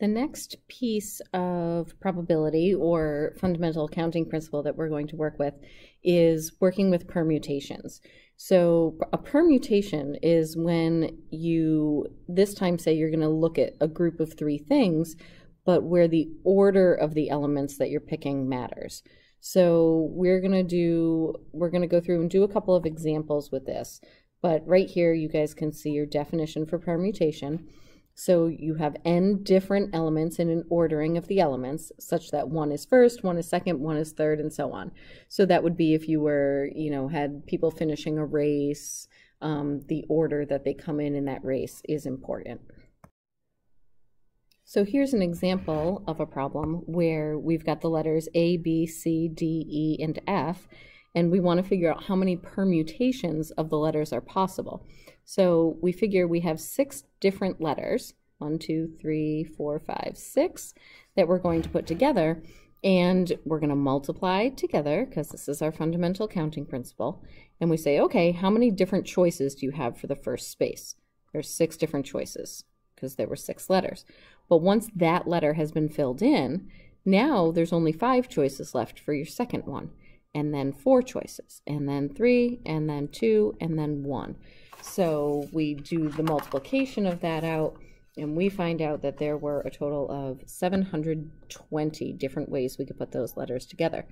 The next piece of probability or fundamental counting principle that we're going to work with is working with permutations. So a permutation is when you this time say you're going to look at a group of three things, but where the order of the elements that you're picking matters. So we're going to go through and do a couple of examples with this. But right here you guys can see your definition for permutation. So you have n different elements in an ordering of the elements such that one is first, one is second, one is third, and so on. So that would be if you were, had people finishing a race, the order that they come in that race is important. So here's an example of a problem where we've got the letters A, B, C, D, E, and F, and we want to figure out how many permutations of the letters are possible. So we figure we have 6 different letters, 1, 2, 3, 4, 5, 6, that we're going to put together, and we're going to multiply together because this is our fundamental counting principle. And we say, okay, how many different choices do you have for the first space? There's 6 different choices because there were 6 letters. But once that letter has been filled in, now there's only 5 choices left for your second one, and then 4 choices, and then 3, and then 2, and then 1. So we do the multiplication of that out, and we find out that there were a total of 720 different ways we could put those letters together.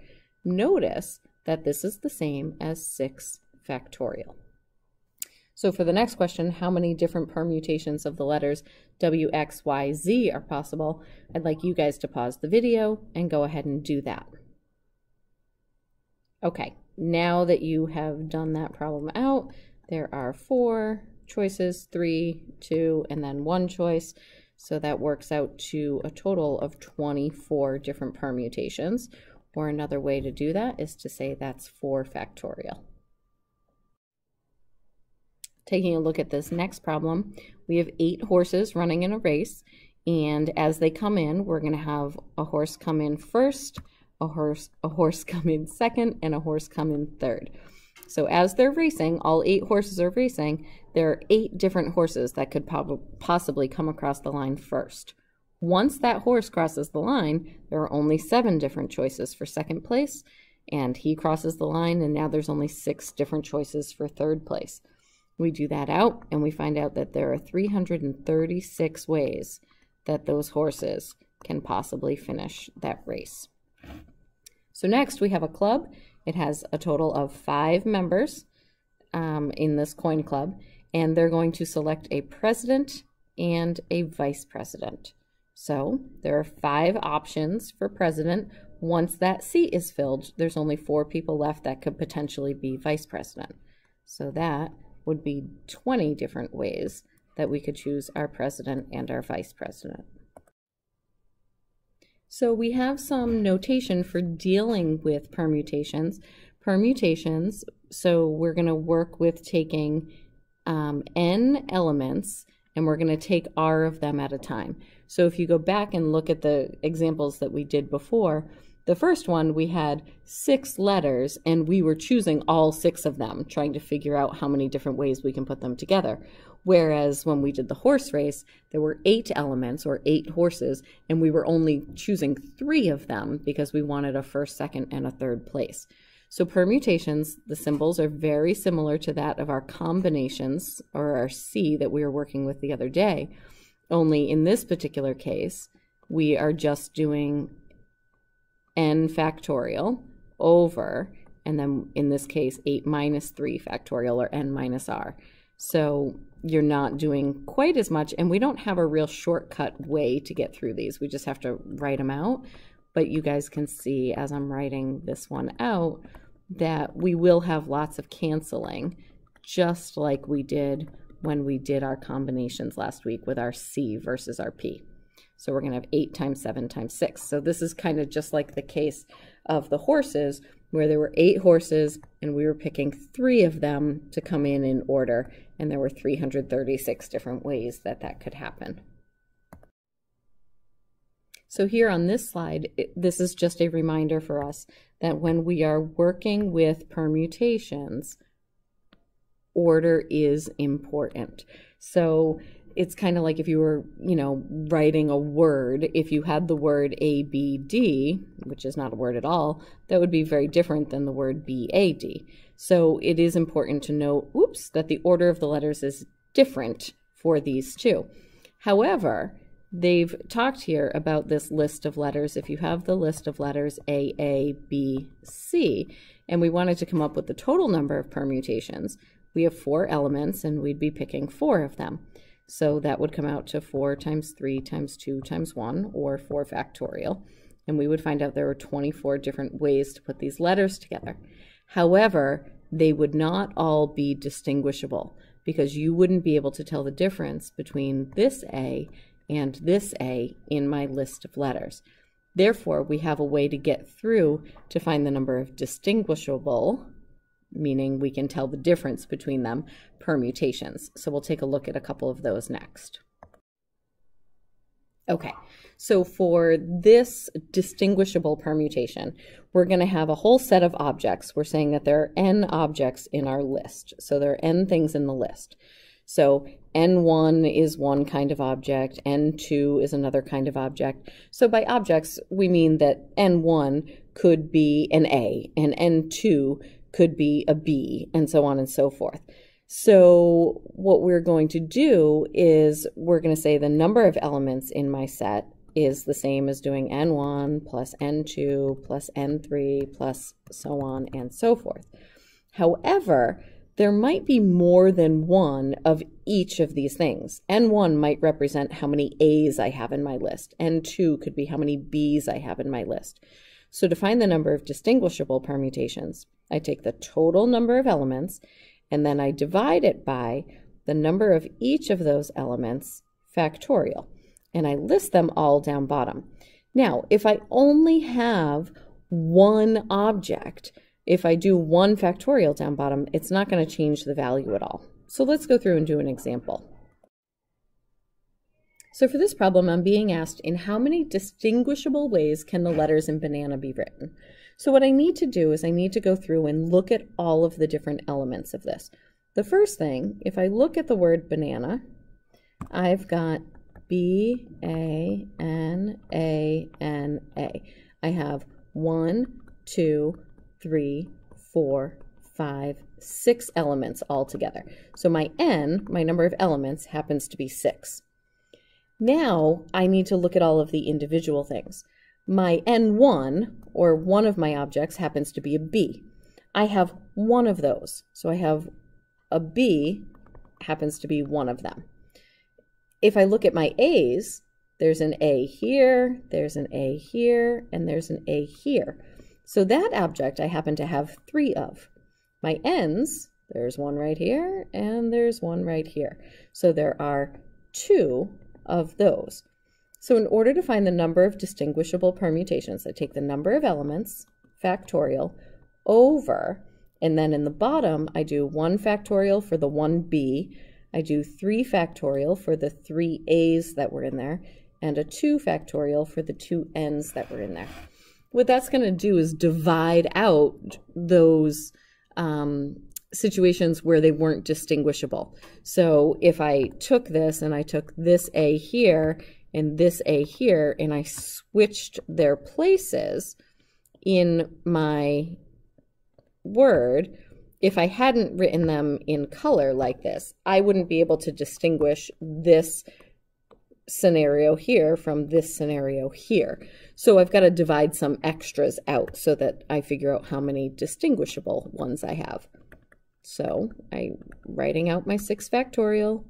Notice that this is the same as 6 factorial. So for the next question, how many different permutations of the letters W, X, Y, Z are possible? I'd like you guys to pause the video and go ahead and do that. Okay, now that you have done that problem out, there are 4 choices, 3, 2, and then 1 choice. So that works out to a total of 24 different permutations. Or another way to do that is to say that's 4 factorial. Taking a look at this next problem, we have 8 horses running in a race. And as they come in, we're going to have a horse come in first, a horse come in second, and a horse come in third. So as they're racing, all 8 horses are racing, there are 8 different horses that could possibly come across the line first. Once that horse crosses the line, there are only 7 different choices for second place, and he crosses the line, and now there's only 6 different choices for third place. We do that out, and we find out that there are 336 ways that those horses can possibly finish that race. So next we have a club. It has a total of 5 members in this coin club, and they're going to select a president and a vice president. So there are 5 options for president. Once that seat is filled, there's only 4 people left that could potentially be vice president. So that would be 20 different ways that we could choose our president and our vice president. So we have some notation for dealing with permutations. So we're going to work with taking n elements, and we're going to take r of them at a time. So if you go back and look at the examples that we did before, the first one we had 6 letters, and we were choosing all 6 of them, trying to figure out how many different ways we can put them together. Whereas when we did the horse race, there were 8 elements or 8 horses, and we were only choosing 3 of them because we wanted a first, second, and a third place. So permutations, the symbols are very similar to that of our combinations or our C that we were working with the other day. Only in this particular case, we are just doing n factorial over, and then in this case, 8 minus 3 factorial or n minus r. So you're not doing quite as much, and we don't have a real shortcut way to get through these. We just have to write them out. But you guys can see as I'm writing this one out that we will have lots of canceling, just like we did when we did our combinations last week with our C versus our P. So we're going to have 8 times 7 times 6. So this is kind of just like the case of the horses, where there were 8 horses and we were picking 3 of them to come in order, and there were 336 different ways that that could happen. So here on this slide, this is just a reminder for us that when we are working with permutations, order is important. So it's kind of like if you were, writing a word, if you had the word ABD, which is not a word at all, that would be very different than the word BAD. So it is important to note, that the order of the letters is different for these two. However, they've talked here about this list of letters. If you have the list of letters A, A, B, C, and we wanted to come up with the total number of permutations, we have 4 elements and we'd be picking 4 of them. So that would come out to 4 times 3 times 2 times 1, or 4 factorial. And we would find out there were 24 different ways to put these letters together. However, they would not all be distinguishable because you wouldn't be able to tell the difference between this A and this A in my list of letters. Therefore, we have a way to get through to find the number of distinguishable, meaning we can tell the difference between them, permutations. So we'll take a look at a couple of those next. Okay, so for this distinguishable permutation, we're going to have a whole set of objects. We're saying that there are n objects in our list. So there are n things in the list. So N1 is one kind of object, N2 is another kind of object. So by objects, we mean that N1 could be an A, and N2 could be a B, and so on and so forth. So what we're going to do is we're going to say the number of elements in my set is the same as doing N1 plus N2 plus N3 plus so on and so forth. However, there might be more than one of each of these things. N1 might represent how many A's I have in my list. N2 could be how many B's I have in my list. So to find the number of distinguishable permutations, I take the total number of elements and then I divide it by the number of each of those elements factorial. And I list them all down bottom. Now, if I only have one object, if I do 1 factorial down bottom, it's not going to change the value at all. So let's go through and do an example. So for this problem, I'm being asked, in how many distinguishable ways can the letters in banana be written? So what I need to do is I need to go through and look at all of the different elements of this. The first thing, if I look at the word banana, I've got B-A-N-A-N-A. I have 1, 2, 3, 4, 5, 6 elements all together. So my N, my number of elements, happens to be 6. Now I need to look at all of the individual things. My N1, or one of my objects, happens to be a B. I have one of those. So I have a B happens to be one of them. If I look at my A's, there's an A here, there's an A here, and there's an A here. So that object I happen to have 3 of. My N's, there's one right here, and there's one right here. So there are 2 of those. So in order to find the number of distinguishable permutations, I take the number of elements, factorial, over, and then in the bottom, I do 1 factorial for the 1B, I do 3 factorial for the 3 A's that were in there, and a 2 factorial for the 2 N's that were in there. What that's going to do is divide out those situations where they weren't distinguishable. So if I took this and I took this A here and this A here and I switched their places in my word, if I hadn't written them in color like this, I wouldn't be able to distinguish this scenario here from this scenario here. So I've got to divide some extras out so that I figure out how many distinguishable ones I have. So I'm writing out my 6 factorial.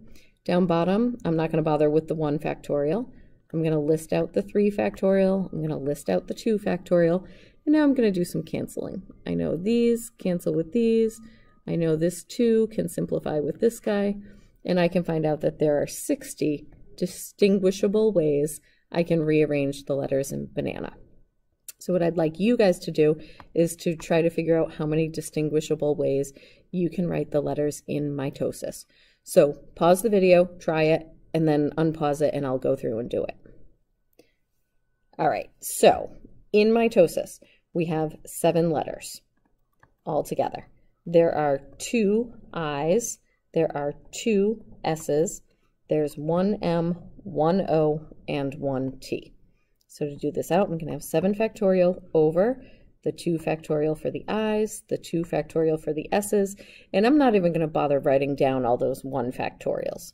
Down bottom, I'm not going to bother with the 1 factorial. I'm going to list out the 3 factorial. I'm going to list out the 2 factorial. And now I'm going to do some canceling. I know these cancel with these. I know this 2 can simplify with this guy. And I can find out that there are 60 distinguishable ways I can rearrange the letters in banana. So what I'd like you guys to do is to try to figure out how many distinguishable ways you can write the letters in mitosis. So pause the video, try it, and then unpause it, and I'll go through and do it. All right, so in mitosis, we have 7 letters all together. There are 2 I's, there are 2 S's, there's one M, one O, and one T. So to do this out, I'm going to have 7 factorial over the 2 factorial for the I's, the 2 factorial for the S's, and I'm not even going to bother writing down all those 1 factorials.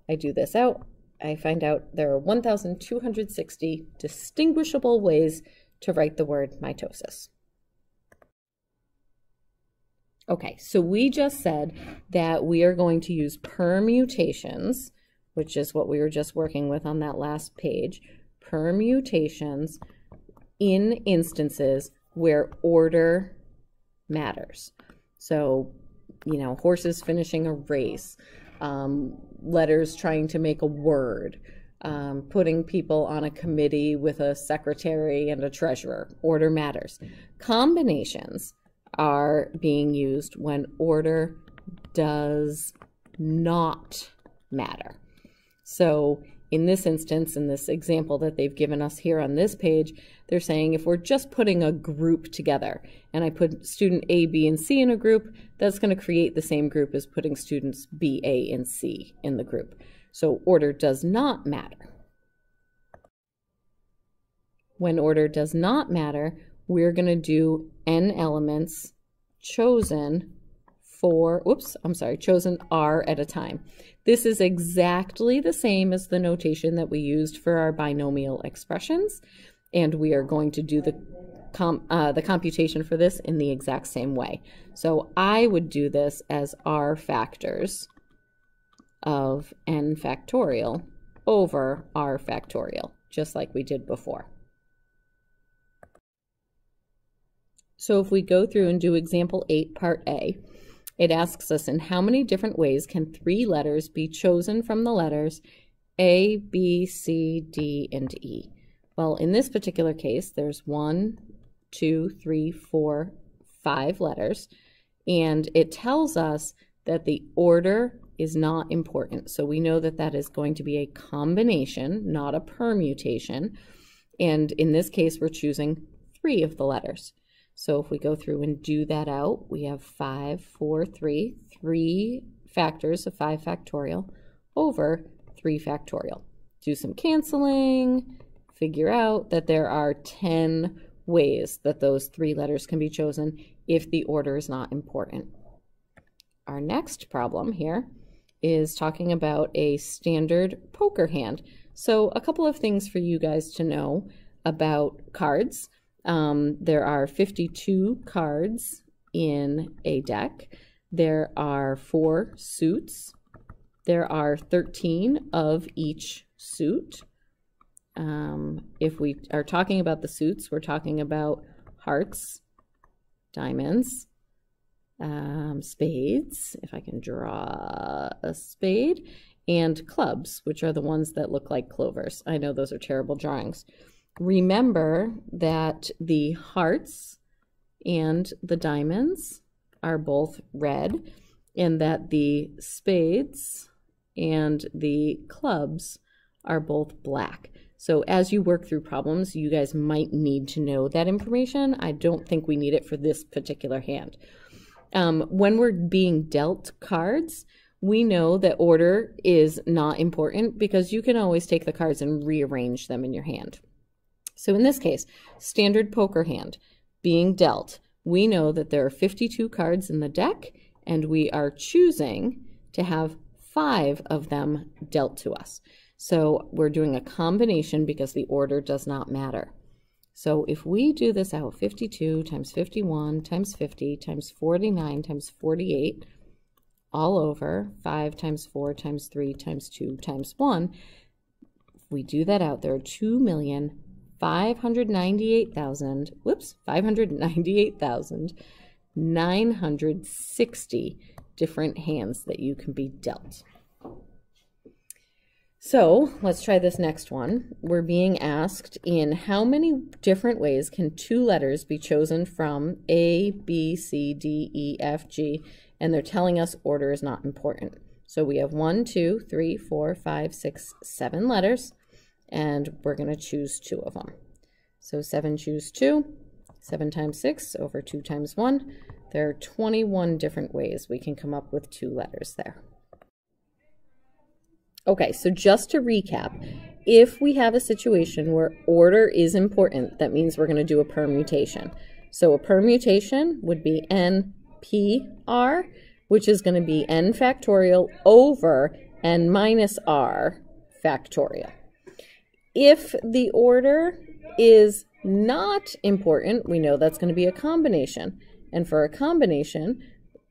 I do this out, I find out there are 1,260 distinguishable ways to write the word mitosis. Okay, so we just said that we are going to use permutations, which is what we were just working with on that last page, permutations in instances where order matters. So, you know, horses finishing a race, letters trying to make a word, putting people on a committee with a secretary and a treasurer. Order matters. Combinations are being used when order does not matter. So in this instance, in this example that they've given us here on this page, they're saying if we're just putting a group together and I put student A, B, and C in a group, that's going to create the same group as putting students B, A, and C in the group. So order does not matter. When order does not matter, we're going to do n elements chosen chosen R at a time. This is exactly the same as the notation that we used for our binomial expressions, and we are going to do the computation for this in the exact same way. So I would do this as R factors of n factorial over R factorial, just like we did before. So if we go through and do example 8, part A, it asks us in how many different ways can 3 letters be chosen from the letters A, B, C, D, and E. Well, in this particular case, there's 1, 2, 3, 4, 5 letters, and it tells us that the order is not important. So we know that that is going to be a combination, not a permutation. And in this case, we're choosing 3 of the letters. So if we go through and do that out, we have 5, 4, 3, 3 factors of 5 factorial over 3 factorial. Do some canceling, figure out that there are 10 ways that those 3 letters can be chosen if the order is not important. Our next problem here is talking about a standard poker hand. So a couple of things for you guys to know about cards. There are 52 cards in a deck. There are 4 suits. There are 13 of each suit. If we are talking about the suits, we're talking about hearts, diamonds, spades, if I can draw a spade, and clubs, which are the ones that look like clovers. I know those are terrible drawings. Remember that the hearts and the diamonds are both red, and that the spades and the clubs are both black. So as you work through problems, you guys might need to know that information. I don't think we need it for this particular hand. When we're being dealt cards, we know that order is not important because you can always take the cards and rearrange them in your hand. So in this case, standard poker hand, being dealt, we know that there are 52 cards in the deck, and we are choosing to have 5 of them dealt to us. So we're doing a combination because the order does not matter. So if we do this out, 52 times 51 times 50 times 49 times 48, all over 5 times 4 times 3 times 2 times 1, if we do that out, there are 598,960 different hands that you can be dealt. So let's try this next one. We're being asked in how many different ways can 2 letters be chosen from A, B, C, D, E, F, G, and they're telling us order is not important. So we have 1, 2, 3, 4, 5, 6, 7 letters, and we're going to choose 2 of them. So 7 choose 2, 7 times 6 over 2 times 1. There are 21 different ways we can come up with 2 letters there. Okay, so just to recap, if we have a situation where order is important, that means we're going to do a permutation. So a permutation would be NPR, which is going to be n factorial over n minus r factorial. If the order is not important, we know that's going to be a combination. And for a combination,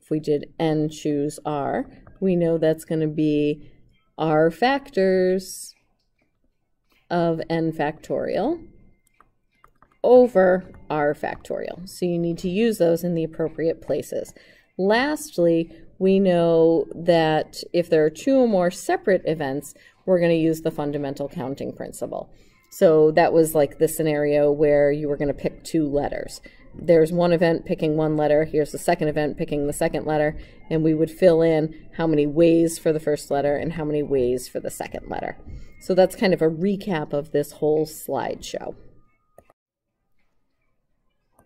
if we did n choose r, we know that's going to be r factors of n factorial over r factorial. So you need to use those in the appropriate places. Lastly, we know that if there are two or more separate events, we're going to use the fundamental counting principle. So that was like the scenario where you were going to pick two letters. There's one event picking one letter, here's the second event picking the second letter, and we would fill in how many ways for the first letter and how many ways for the second letter. So that's kind of a recap of this whole slideshow.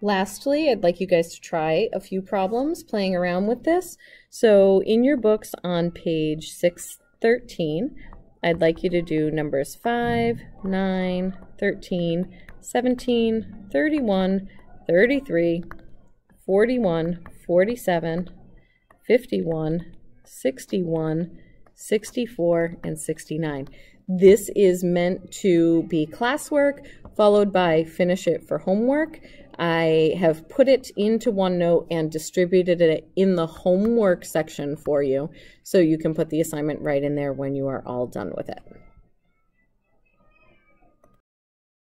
Lastly, I'd like you guys to try a few problems playing around with this. So in your books on page 613, I'd like you to do numbers 5, 9, 13, 17, 31, 33, 41, 47, 51, 61, 64, and 69. This is meant to be classwork, followed by finish it for homework. I have put it into OneNote and distributed it in the homework section for you, so you can put the assignment right in there when you are all done with it.